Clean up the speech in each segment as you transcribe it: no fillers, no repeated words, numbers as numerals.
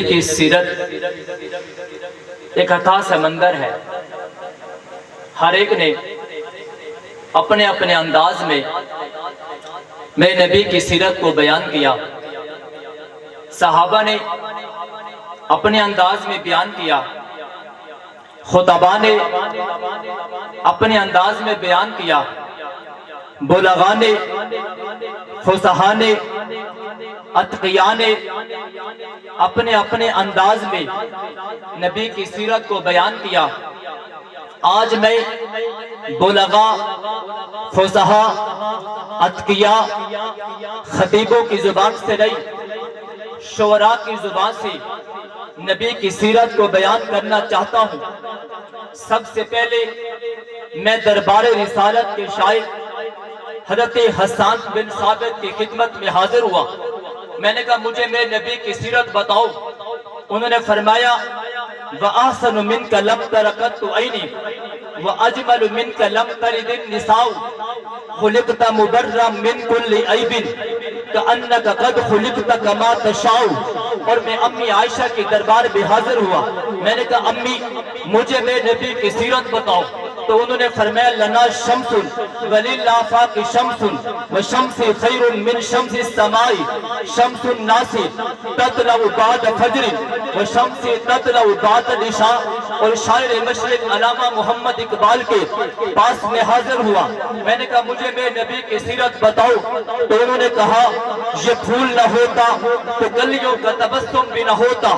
کی سیرت ایک اتھاہ سمندر ہے۔ ہر ایک نے اپنے اپنے انداز میں میرے نبی کی سیرت کو بیان کیا۔ صحابہ نے اپنے انداز میں بیان کیا، خطباء نے اپنے انداز میں بیان کیا، بلغاء نے، فصحاء نے، اتقیاء نے اپنے اپنے انداز میں نبی کی سیرت کو بیان کیا۔ آج میں بلغاء، فصحاء، اتقیاء، خطیبوں کی زبان سے نہیں، شعراء کی زبان سے نبی کی سیرت کو بیان کرنا چاہتا ہوں۔ سب سے پہلے میں دربار رسالت کے شاعر حضرت حسان بن ثابت کی خدمت میں حاضر ہوا۔ میں نے کہا مجھے میرے نبی کی سیرت بتاؤ۔ انہوں نے فرمایا وَأَحْسَنُ مِنْكَ لَمْ تَرَ قَطُّ عَيْنِي وَأَجْمَلُ مِنْكَ لَمْ تَلِدِ النِّسَاءُ خُلِقْتَ مُبَرًّا مِنْ كُلِّ عَيْبٍ كَأَنَّكَ قَدْ خُلِقْتَ كَمَا تَشَاءُ۔ اور میں امی عائشہ کے دربار میں حاضر ہوا۔ میں نے کہا امی مجھے میرے نبی کی سیرت بتاؤ۔ تو انہوں نے فرمایا لنا شمس وللآفاق شمس وشمس خیر من شمس السماء شمس الناس تطلع بعد فجر وشمس تطلع بعد العشاء۔ اور شاعر مشرق علامہ محمد اقبال کے پاس میں حاضر ہوا۔ میں نے کہا مجھے میرے نبی کی سیرت بتاؤ۔ تو انہوں نے کہا یہ پھول نہ ہوتا تو کلیوں کا تبسم بھی نہ ہوتا،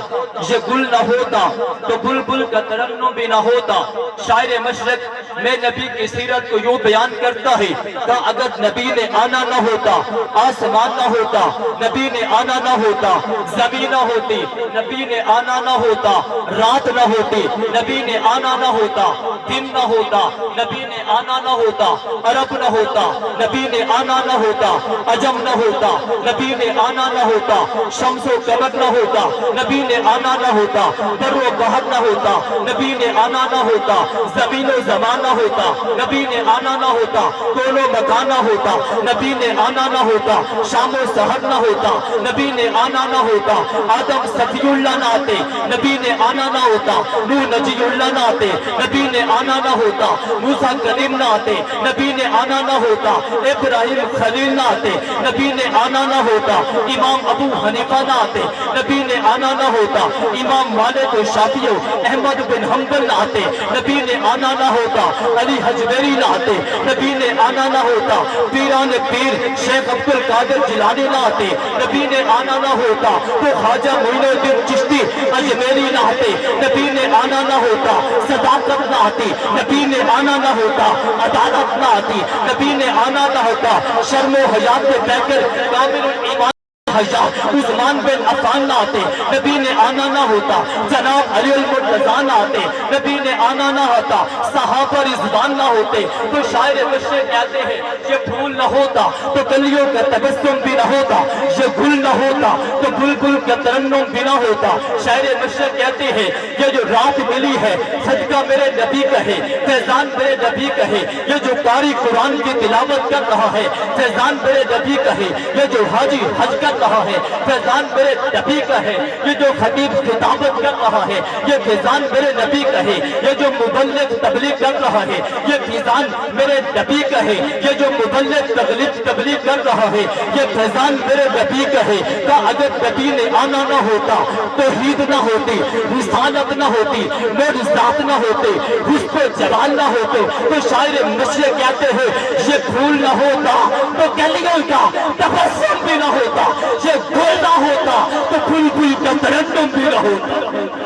یہ گل نہ ہوتا تو بلبل کا ترنم بھی نہ ہوتا۔ شاعر مشرق میں نبی کی سیرت کو یوں بیان کرتا ہے کہ اگر نبی نے آنا نہ ہوتا، آسمان نہ ہوتا، نبی نے آنا نہ ہوتا، زمین نہ ہوتی، نبی نے آنا نہ ہوتا، رات نہ ہوتی، نبی نے آنا نہ ہوتا، دن نہ ہوتا، نبی نے آنا نہ ہوتا، عرب نہ ہوتا، نبی نے آنا نہ ہوتا، عجم نہ ہوتا، نبی نے آنا نہ ہوتا، شمس و قمر نہ ہوتا، نبی نے آنا نہ ہوتا، بر و بحر نہ ہوتا، نبی نے آنا نہ ہوتا، زمین و زمان نہ ہوتا، نبی نے آنا نہ ہوتا، کون و مکان نہ ہوتا، نبی نے آنا نہ ہوتا، شام و سحر نہ ہوتا، نبی نے آنا نہ ہوتا، آدم صفی اللہ نہ آتے، نبی نے آنا نہ ہوتا، نوح نجی اللہ نہ آتے، نبی نے آنا نہ ہوتا، موسیٰ کلیم نہ آتے، نبی نے آنا نہ ہوتا، ابراہیم خلیل نہ آتے، نبی نے آنا نہ ہوتا، امام ابو حنیفہ نہ آتے، نبی نے آنا نہ ہوتا، امام مالک و شافعی و احمد بن حنبل نہ آتے، نبی نے آنا نہ ہوتا، علی حجویری نہ آتے، نبی نے آنا نہ ہوتا، پیران پیر شیخ عبدالقادر جیلانی نہ آتے، نبی نے آنا نہ ہوتا، تو خواجہ معین الدین چشتی اجمیری نہ آتے، نبی نے آنا نہ ہوتا، صداقت نہ آتی، نبی نے آنا نہ ہوتا، عدالت نہ آتی، نبی نے آنا نہ ہوتا، شرم و حیات کے پیکر کامل الایمان عثمان بن عفان نہ آتے، نبی نے آنا نہ ہوتا، جناب علی المرتضیٰ نہ آتے، نبی نے آنا نہ ہوتا، صحابہ رضوان نہ ہوتے۔ تو شاعر مشرق کہتے ہیں یہ پھول نہ ہوتا تو کلیوں کا تبسم بھی نہ ہوتا، یہ گل نہ ہوتا تو بلبل کا ترنم بھی نہ ہوتا۔ شاعر مشرق کہتے ہیں یہ جو رات ملی ہے صدقہ میرے نبی کا ہے، فیضان میرے نبی کا ہے، یہ جو قاری قرآن کی تلاوت کر رہا ہے فیضان میرے نبی کا ہے، یہ جو حاجی حج کر رہا ہے فیضان میرے نبی کا ہے، یہ جو خطیب خطابت کر رہا ہے یہ فیضان میرے نبی کا ہے، یہ جو مبلغ تبلیغ کر رہا ہے یہ فیضان میرے نبی کا ہے، یہ جو مبلغ تبلیغ کر رہا ہے یہ فیضان میرے نبی کا ہے۔ کہ اگر نبی نے آنا نہ ہوتا توحید نہ ہوتی، رسالت نہ ہوتی، معجزات نہ ہوتے، حسن و جلال نہ ہوتے، تو شاعر مشرق کہتے ہیں یہ پھول نہ ہوتا تو کلیوں کا تبسم بھی نہ ہوتا، یہ گل نہ ہوتا تو بلبل کا ترنم بھی نہ ہوتا۔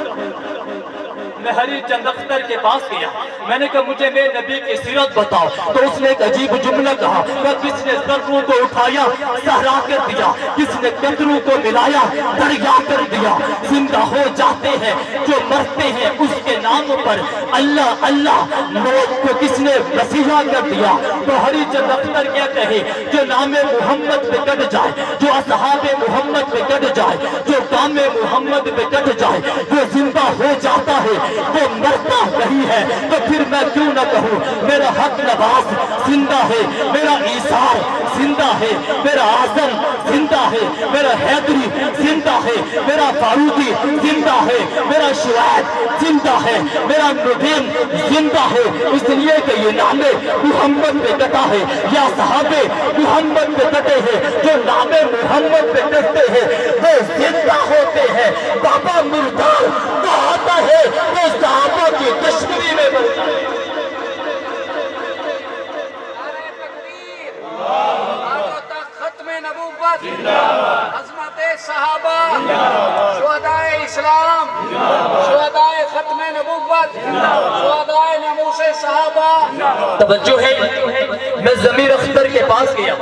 میں ہری چند اختر کے پاس گیا، میں نے کہا مجھے میرے نبی کی سیرت بتاؤ۔ تو اس نے ایک عجیب جملہ کہا کہ کس نے ذروں کو اٹھایا صحرا کر دیا، کس نے قطروں کو ملایا دریا کر دیا، زندہ ہو جاتے ہیں جو مرتے ہیں اس کے نام پر، اللہ اللہ موت کو کس نے مسیحا کر دیا۔ تو ہری چند اختر کہتے ہیں جو نام محمد پہ کٹ جائے، جو اصحاب محمد پہ کٹ جائے، جو کام محمد پہ کٹ جائے وہ زندہ ہو جاتا ہے، وہ مرتا نہیں ہے۔ تو پھر میں کیوں نہ کہوں میرا حق نواز زندہ ہے، میرا عیسار زندہ ہے، میرا اعظم زندہ ہے، میرا حیدری زندہ ہے، میرا فاروقی زندہ ہے، میرا شعیب زندہ ہے، میرا نبیم زندہ ہے، اس لیے کہ یہ نام محمد پہ کٹا ہے، یا صحابے محمد پہ کٹے ہیں، جو نام محمد پہ کٹتے ہیں وہ زندہ ہوتے ہیں۔ بابا مردار تو آتا ہے وہ صحابہ کی دشمنی میں بنتا ہے۔ ختم نبوت، عظمت صحابہ، شہدائے اسلام، شہدائے ختم نبوت، شہدائے ناموس صحابہ۔ توجہ ہے، میں ضمیر اختر کے پاس گیا،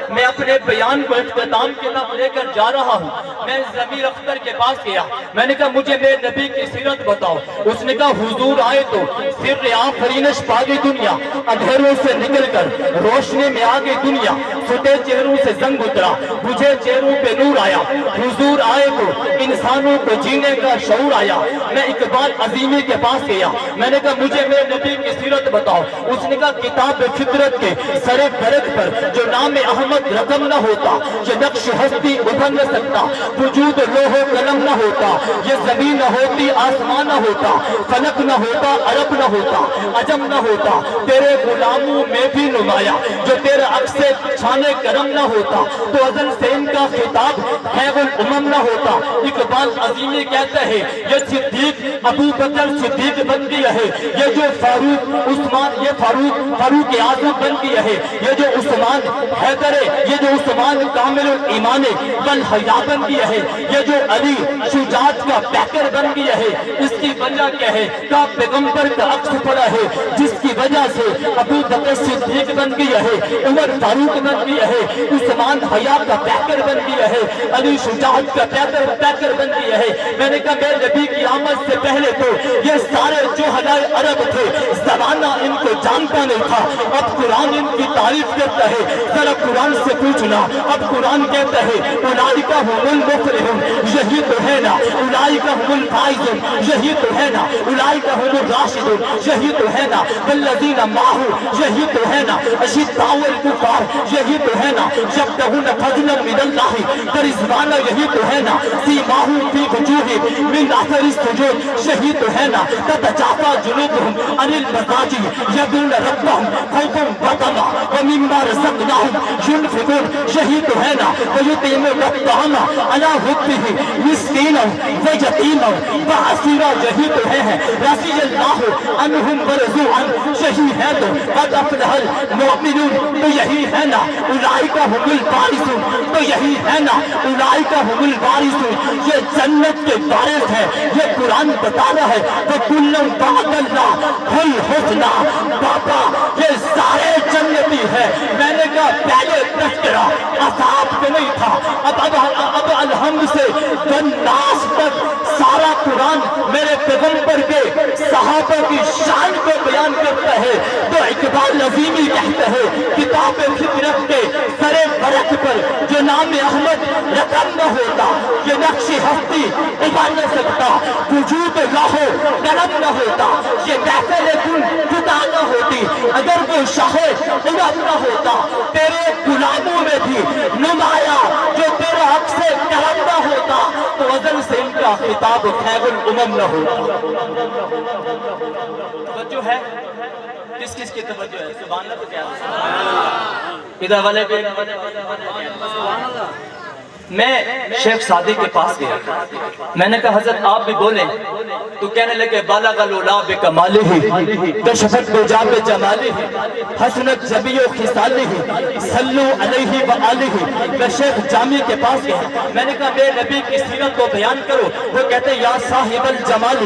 میں اپنے بیان کو اختتام کی طرف لے کر جا رہا ہوں، میں ضمیر اختر کے پاس گیا، میں نے کہا مجھے میرے نبی کی سیرت بتاؤ۔ اس نے کہا حضور آئے تو سر آفرینش پا گئی دنیا، اندھیروں سے نکل کر روشنی میں آ گئی دنیا، فتح چہروں سے زنگ اترا، مجھے چہروں پہ نور آیا۔ حضور آئے تو انسانوں کو جینے کا شعور آیا۔ میں اقبال عظیمی کے پاس گیا، میں نے کہا مجھے میرے نبی کی سیرت بتاؤ۔ اس نے کہا کتاب فطرت کے سر برگ پر جو نام احمد رقم نہ ہوتا، یہ نقش ہستی ابھر نہ سکتا، وجود لوح و قلم نہ ہوتا، یہ زمین نہ ہوتی آسمان نہ ہوتا، فلک نہ ہوتا عرب نہ ہوتا، عجم نہ ہوتا، تیرے غلاموں میں بھی نمایاں جو تیرے عکس چھانے کرم نہ ہوتا، تو ازل سے ان کا خطاب ہے الامم نہ ہوتا۔ اقبال عظیمی کہتا ہے یہ صدیق ابو بکر صدیق بن گیا ہے، یہ جو فاروق عثمان، یہ فاروق اعظم بن گیا ہے، یہ جو عثمان حیدر ہے، یہ جو عثمان کامل ایمان بل حیا بن گیا ہے، یہ جو علی شجاعت کا پیکر بن گیا ہے۔ اس کی وجہ کیا ہے؟ کہ پیغمبر کا عکس پڑا ہے، جس کی وجہ سے ابو بکر صدیق بن گیا ہے، عمر فاروق بن گیا ہے، عثمان حیا کا پیکر بن گیا ہے، علی شجاعت کا پیکر بن گیا ہے۔ میں نے کہا میرے نبی کی آمد سے پہلے تو یہ سارے جو حلائے عرب تھے، زمانہ ان کو جانتا نہیں تھا، اب قرآن ان کی تعریف کرتا ہے۔ ذرا قرآن سے پوچھنا، اب قرآن کہتا ہے اولئک هم المفلحون، یہی تو ہے نا، اولئک هم الفائزون، یہی تو ہے نا، اولئک هم الراشدون، یہی تو ہے نا، والذین معه، یہی تو ہے نا، اشداء الکفار، یہی تو ہے نا، یبتغون فضلا من اللہ ورضوانا، یہی تو ہے نا، سیماہم فی وجوہہم من اثر السجود، یہی تو ہے نا، تتجافی جنوبہم عن المضاجع یدعون ربہم خوفا وطمعا ومما رزقناہم ينفقون، یہی تو ہے نا، ویطعمون الطعام علی حبہ مسکینا ویتیما واسیرا، یہی تو ہے رضی اللہ عنہم ورضوا عنہ، یہی ہے تو قد افلح المؤمنون، تو یہی ہے نا، اولئک هم الوارثون، تو یہی ہے نا، اولئک هم الوارثون، یہ جنت کے وارث ہیں۔ یہ قرآن بتا رہا ہے وَكُلًّا وَعَدَ اللَّهُ الْحُسْنَىٰ، بابا یہ سارے جنتی ہیں۔ میں نے کہا پہلے تذکرہ اصحاب کو نہیں تھا، اب الحمد سے والناس تک سارا قرآن میرے پیغمبر کے صحابہ کی شان کو بیان کرتا ہے۔ تو اقبال عظیمی کہتا ہے کتاب فطرت کے سر برق پر جو نام احمد رقم نہ ہوتا، یہ نقش ہستی ابھر نہ سکتا، وجود لوح و قلم نہ ہوتا، یہ محفل کن جدا نہ ہوتی، اگر وہ شاہ عرب نہ ہوتا، تیرے غلاموں میں بھی نمایاں جو تیرے حق سے کرم نہ ہوتا، تو ازل سے ان کا خطاب خیر الامم نہ ہوتا۔ توجہ ہے؟ کس کس کی توجہ ہے؟ سبحان اللہ تو کیا ہے؟ ادھر والے پہ میں شیخ سعدی کے پاس گیا، میں نے کہا حضرت آپ بھی بولیں، تو کہنے لگے بالغ العلا بکمالہ کشفت بجا بجمالہ حسنت جمیع خصالہ صلو علیہ وآلہ۔ میں شیخ جامی کے پاس گیا، میں نے کہا میرے نبی کی سیرت کو بیان کرو۔ وہ کہتے ہیں یا صاحب الجمال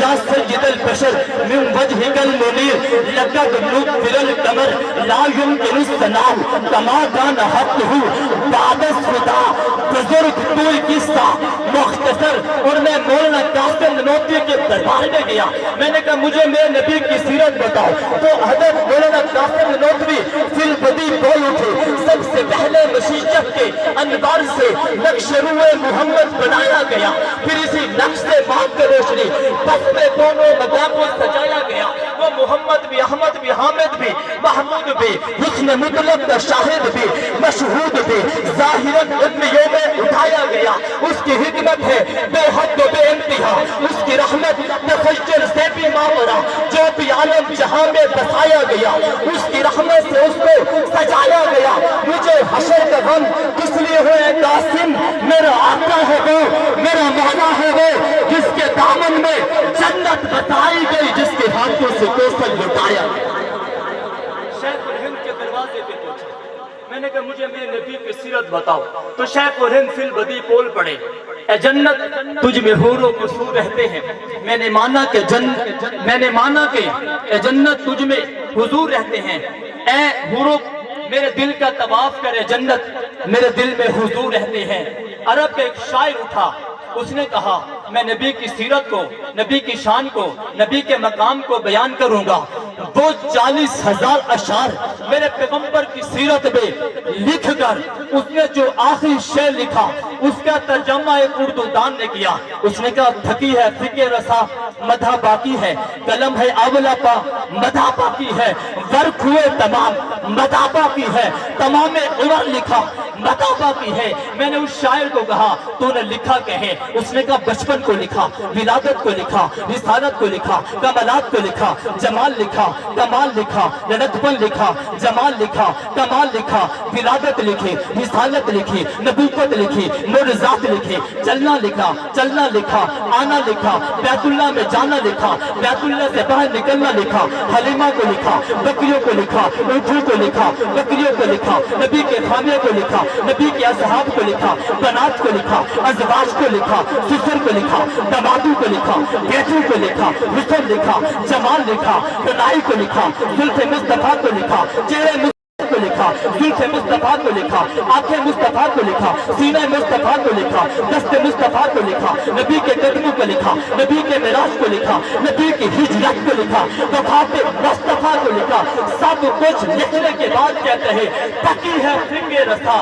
یا سید البشر من وجہک المنیر لقد نکر القمر لا یمکن الثناء کما کان حقہ بعد الصدا۔ بزرگ کوئی قصہ مختصر، اور میں مولانا قاسم نانوتوی کے دربار میں گیا، میں نے کہا مجھے میرے نبی کی سیرت بتاؤ۔ تو حضرت مولانا قاسم نانوتوی فی البدیع بول اٹھے، سب سے پہلے مشیت کے انوار سے نقش روح محمد بنایا گیا، پھر اسی نقش سے باپ کے روشنی بس میں دونوں مقام کو سجایا گیا۔ وہ محمد بھی، احمد بھی، حامد بھی، محمود بھی، حسن مطلق کا شاہد بھی، مشہود بھی، ظاہراً ابن یوم اٹھایا گیا۔ اس کی حکمت ہے بے حد و بے انتہا، اس کی رحمت تفجر سے بھی ماورا، جو بھی عالم جہاں میں بسایا گیا، اس کی رحمت سے اس کو سجایا گیا۔ مجھے حشر کا غم کس لیے ہوئے قاسم، میرا آقا ہے وہ، میرا مولا ہے وہ، جس کے دامن میں جنت بتائی گئی، جس کے ہاتھوں سے کوثر لٹایا گیا۔ شیخ الہند کے دروازے پہ پہنچا، میں نے کہا مجھے میرے نبی کی سیرت بتاؤ، تو شیخ الہند فی البدی بول پڑے، اے جنت تجھ میں حور و قصور رہتے ہیں، میں نے مانا کہ اے جنت تجھ میں حضور رہتے ہیں، اے حور میرے دل کا طواف کرے جنت، میرے دل میں حضور رہتے ہیں۔ عرب کا ایک شاعر اٹھا، اس نے کہا میں نبی کی سیرت کو، نبی کی شان کو، نبی کے مقام کو بیان کروں گا۔ وہ 40,000 اشعار میرے پیغمبر کی سیرت میں لکھ کر اس نے جو آخری شعر لکھا اس کا ترجمہ ایک اردو دان نے کیا۔ اس نے کہا تھکی ہے فکر رسا مدح باقی ہے، قلم ہے اولا پا مدح باقی ہے، ورق ہوئے تمام مدح باقی ہے، تمام عمر لکھا مدح باقی ہے۔ میں نے اس شاعر کو کہا تو نے لکھا کہے، اس نے کہا بچپن کو لکھا، ولادت کو لکھا، رسالت کو لکھا، کمالات کو لکھا، جمال لکھا، کمال لکھا، لڑکپن لکھا، جمال لکھا، کمال لکھا، ولادت لکھی، رسالت لکھی، نبوت لکھی، معجزات لکھی، چلنا لکھا، چلنا لکھا، آنا لکھا، بیت اللہ میں جانا لکھا، بیت اللہ سے باہر نکلنا لکھا، حلیمہ کو لکھا، بکریوں کو لکھا، اونٹوں کو لکھا، بکریوں کو لکھا، نبی کے خانے کو لکھا، نبی کے اصحاب کو لکھا، بنات کو لکھا، ازواج کو لکھا، سسر کو لکھا، دمادوں کو لکھا، بیٹوں کو لکھا، حسن لکھا، جمال لکھا، بنائی کو لکھا، زلف مصطفیٰ کو لکھا، چہرے کو لکھا، زلف مصطفیٰ کو لکھا، آنکھیں مصطفیٰ کو لکھا، سینہ مصطفیٰ کو لکھا، دست مصطفیٰ کو لکھا، نبی کے قدموں کو لکھا، نبی کے معراج کو لکھا، نبی کی ہجرت کو لکھا، وفات مصطفیٰ کو لکھا۔ سب کچھ لکھنے کے بعد کہتے ہیں تکی ہے فکر رسا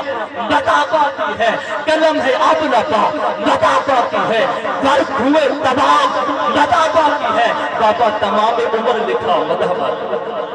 بتا باقی ہے، قلم ہے ابلا پا بتا باقی ہے، ورق ہوئے تباہ بتا باقی ہے، بابا تمام عمر لکھا بتا باقی ہے۔